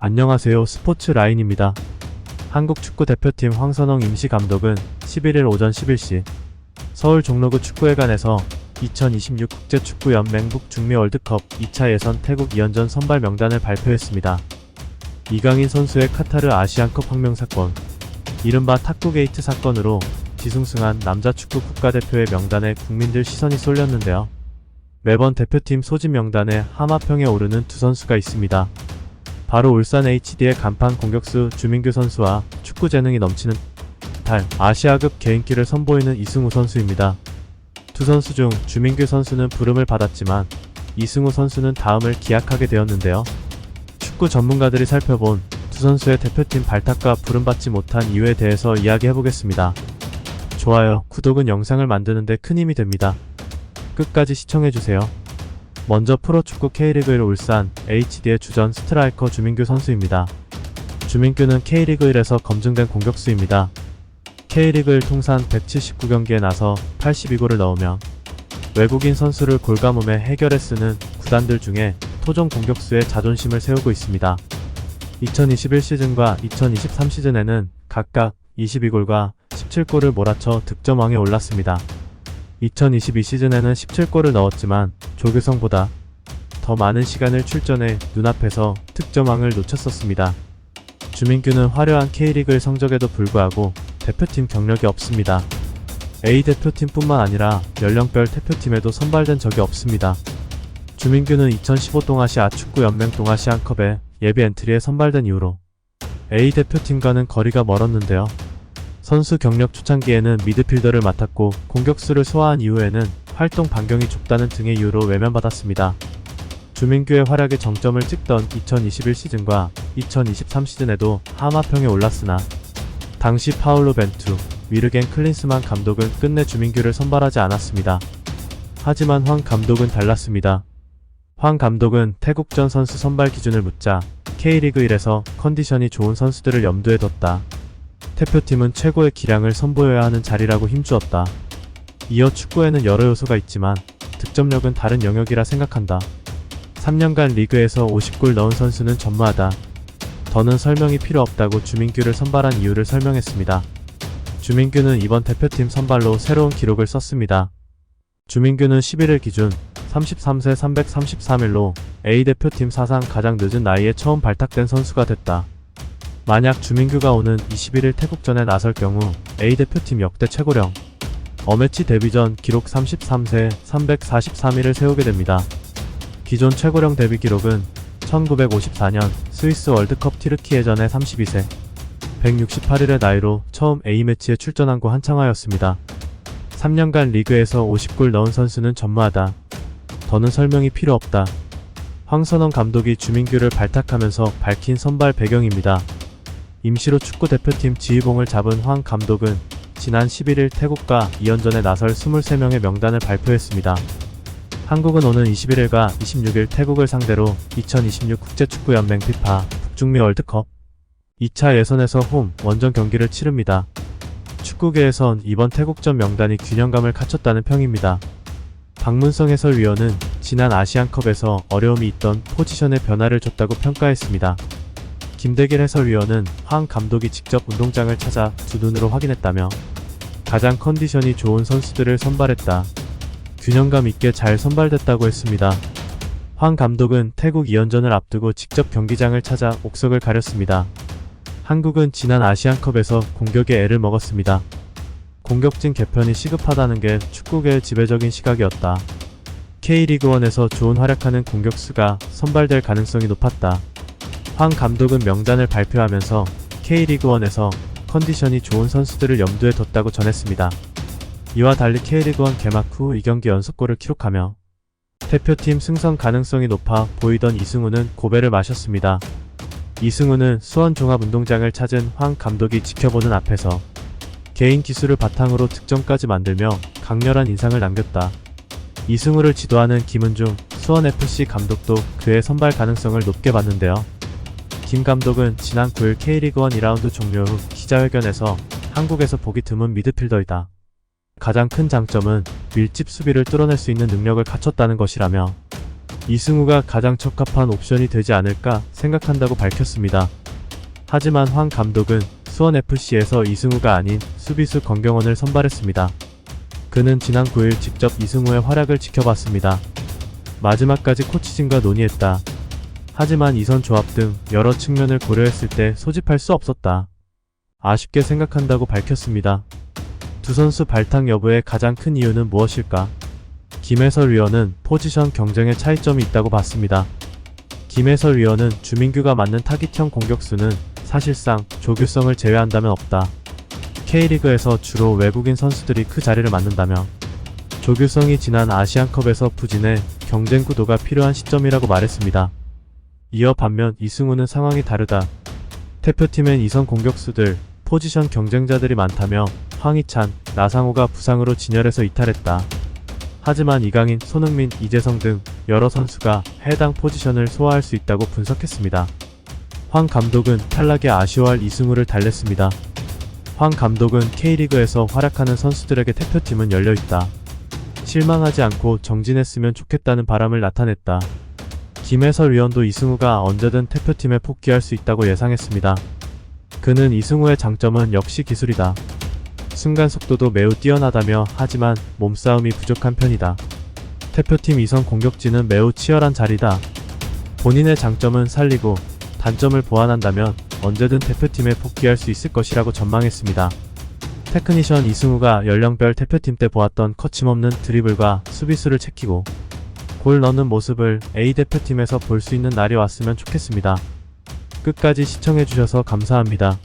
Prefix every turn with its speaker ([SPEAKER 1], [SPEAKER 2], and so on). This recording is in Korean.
[SPEAKER 1] 안녕하세요. 스포츠라인입니다. 한국 축구 대표팀 황선홍 임시 감독은 11일 오전 11시 서울 종로구 축구회관에서 2026 국제축구연맹 북중미 월드컵 2차 예선 태국 2연전 선발 명단을 발표했습니다. 이강인 선수의 카타르 아시안컵 황명 사건, 이른바 탁구게이트 사건으로 뒤숭숭한 남자 축구 국가대표의 명단에 국민들 시선이 쏠렸는데요. 매번 대표팀 소집 명단에 하마평에 오르는 두 선수가 있습니다. 바로 울산 HD의 간판 공격수 주민규 선수와 축구 재능이 넘치는 아시아급 개인기를 선보이는 이승우 선수입니다. 두 선수 중 주민규 선수는 부름을 받았지만 이승우 선수는 다음을 기약하게 되었는데요. 축구 전문가들이 살펴본 두 선수의 대표팀 발탁과 부름받지 못한 이유에 대해서 이야기해보겠습니다. 좋아요, 구독은 영상을 만드는데 큰 힘이 됩니다. 끝까지 시청해주세요. 먼저 프로축구 K리그1 울산 HD의 주전 스트라이커 주민규 선수입니다. 주민규는 K리그1에서 검증된 공격수입니다. K리그1 통산 179경기에 나서 82골을 넣으며 외국인 선수를 골가뭄에 해결해 쓰는 구단들 중에 토종 공격수의 자존심을 세우고 있습니다. 2021 시즌과 2023 시즌에는 각각 22골과 17골을 몰아쳐 득점왕에 올랐습니다. 2022 시즌에는 17골을 넣었지만 조규성보다 더 많은 시간을 출전해 눈앞에서 득점왕을 놓쳤었습니다. 주민규는 화려한 K리그 성적에도 불구하고 대표팀 경력이 없습니다. A대표팀뿐만 아니라 연령별 대표팀에도 선발된 적이 없습니다. 주민규는 2015 동아시아 축구연맹 동아시안컵에 예비 엔트리에 선발된 이후로 A대표팀과는 거리가 멀었는데요. 선수 경력 초창기에는 미드필더를 맡았고 공격수를 소화한 이후에는 활동 반경이 좁다는 등의 이유로 외면받았습니다. 주민규의 활약의 정점을 찍던 2021 시즌과 2023 시즌에도 하마평에 올랐으나 당시 파울로 벤투, 위르겐 클린스만 감독은 끝내 주민규를 선발하지 않았습니다. 하지만 황 감독은 달랐습니다. 황 감독은 태국전 선수 선발 기준을 묻자 K리그1에서 컨디션이 좋은 선수들을 염두에 뒀다. 대표팀은 최고의 기량을 선보여야 하는 자리라고 힘주었다. 이어 축구에는 여러 요소가 있지만 득점력은 다른 영역이라 생각한다. 3년간 리그에서 50골 넣은 선수는 전무하다. 더는 설명이 필요 없다고 주민규를 선발한 이유를 설명했습니다. 주민규는 이번 대표팀 선발로 새로운 기록을 썼습니다. 주민규는 11일 기준 33세 333일로 A대표팀 사상 가장 늦은 나이에 처음 발탁된 선수가 됐다. 만약 주민규가 오는 21일 태국전에 나설 경우 A대표팀 역대 최고령 어매치 데뷔 전 기록 33세 343일을 세우게 됩니다. 기존 최고령 데뷔 기록은 1954년 스위스 월드컵 티르키예전의 32세 168일의 나이로 처음 A매치에 출전한 고 한창하였습니다. 3년간 리그에서 50골 넣은 선수는 전무하다. 더는 설명이 필요 없다. 황선홍 감독이 주민규를 발탁하면서 밝힌 선발 배경입니다. 임시로 축구대표팀 지휘봉을 잡은 황 감독은 지난 11일 태국과 2연전에 나설 23명의 명단을 발표했습니다. 한국은 오는 21일과 26일 태국을 상대로 2026 국제축구연맹 FIFA 북중미 월드컵 2차 예선에서 홈 원정 경기를 치릅니다. 축구계에선 이번 태국전 명단이 균형감을 갖췄다는 평입니다. 박문성 해설위원은 지난 아시안컵에서 어려움이 있던 포지션의 변화를 줬다고 평가했습니다. 김대길 해설위원은 황 감독이 직접 운동장을 찾아 두 눈으로 확인했다며 가장 컨디션이 좋은 선수들을 선발했다. 균형감 있게 잘 선발됐다고 했습니다. 황 감독은 태국 2연전을 앞두고 직접 경기장을 찾아 옥석을 가렸습니다. 한국은 지난 아시안컵에서 공격에 애를 먹었습니다. 공격진 개편이 시급하다는 게 축구계의 지배적인 시각이었다. K리그1에서 좋은 활약하는 공격수가 선발될 가능성이 높았다. 황 감독은 명단을 발표하면서 K리그1에서 컨디션이 좋은 선수들을 염두에 뒀다고 전했습니다. 이와 달리 K리그1 개막 후 2경기 연속골을 기록하며 대표팀 승선 가능성이 높아 보이던 이승우는 고배를 마셨습니다. 이승우는 수원 종합운동장을 찾은 황 감독이 지켜보는 앞에서 개인 기술을 바탕으로 득점까지 만들며 강렬한 인상을 남겼다. 이승우를 지도하는 김은중 수원FC 감독도 그의 선발 가능성을 높게 봤는데요. 김 감독은 지난 9일 K리그1 2라운드 종료 후 기자회견에서 한국에서 보기 드문 미드필더이다. 가장 큰 장점은 밀집 수비를 뚫어낼 수 있는 능력을 갖췄다는 것이라며 이승우가 가장 적합한 옵션이 되지 않을까 생각한다고 밝혔습니다. 하지만 황 감독은 수원FC에서 이승우가 아닌 수비수 권경원을 선발했습니다. 그는 지난 9일 직접 이승우의 활약을 지켜봤습니다. 마지막까지 코치진과 논의했다. 하지만 이선 조합 등 여러 측면을 고려했을 때 소집할 수 없었다. 아쉽게 생각한다고 밝혔습니다. 두 선수 발탁 여부의 가장 큰 이유는 무엇일까? 김해설 위원은 포지션 경쟁에 차이점이 있다고 봤습니다. 김해설 위원은 주민규가 맡는 타깃형 공격수는 사실상 조규성을 제외한다면 없다. K리그에서 주로 외국인 선수들이 그 자리를 맡는다며 조규성이 지난 아시안컵에서 부진해 경쟁 구도가 필요한 시점이라고 말했습니다. 이어 반면 이승우는 상황이 다르다. 대표팀엔 이선 공격수들, 포지션 경쟁자들이 많다며 황희찬, 나상호가 부상으로 진열해서 이탈했다. 하지만 이강인, 손흥민, 이재성 등 여러 선수가 해당 포지션을 소화할 수 있다고 분석했습니다. 황 감독은 탈락에 아쉬워할 이승우를 달랬습니다. 황 감독은 K리그에서 활약하는 선수들에게 대표팀은 열려있다. 실망하지 않고 정진했으면 좋겠다는 바람을 나타냈다. 김해설 위원도 이승우가 언제든 대표팀에 복귀할 수 있다고 예상했습니다. 그는 이승우의 장점은 역시 기술이다. 순간 속도도 매우 뛰어나다며 하지만 몸싸움이 부족한 편이다. 대표팀 이선 공격진은 매우 치열한 자리다. 본인의 장점은 살리고 단점을 보완한다면 언제든 대표팀에 복귀할 수 있을 것이라고 전망했습니다. 테크니션 이승우가 연령별 대표팀 때 보았던 거침없는 드리블과 수비수를 체키고 골 넣는 모습을 A대표팀에서 볼 수 있는 날이 왔으면 좋겠습니다. 끝까지 시청해주셔서 감사합니다.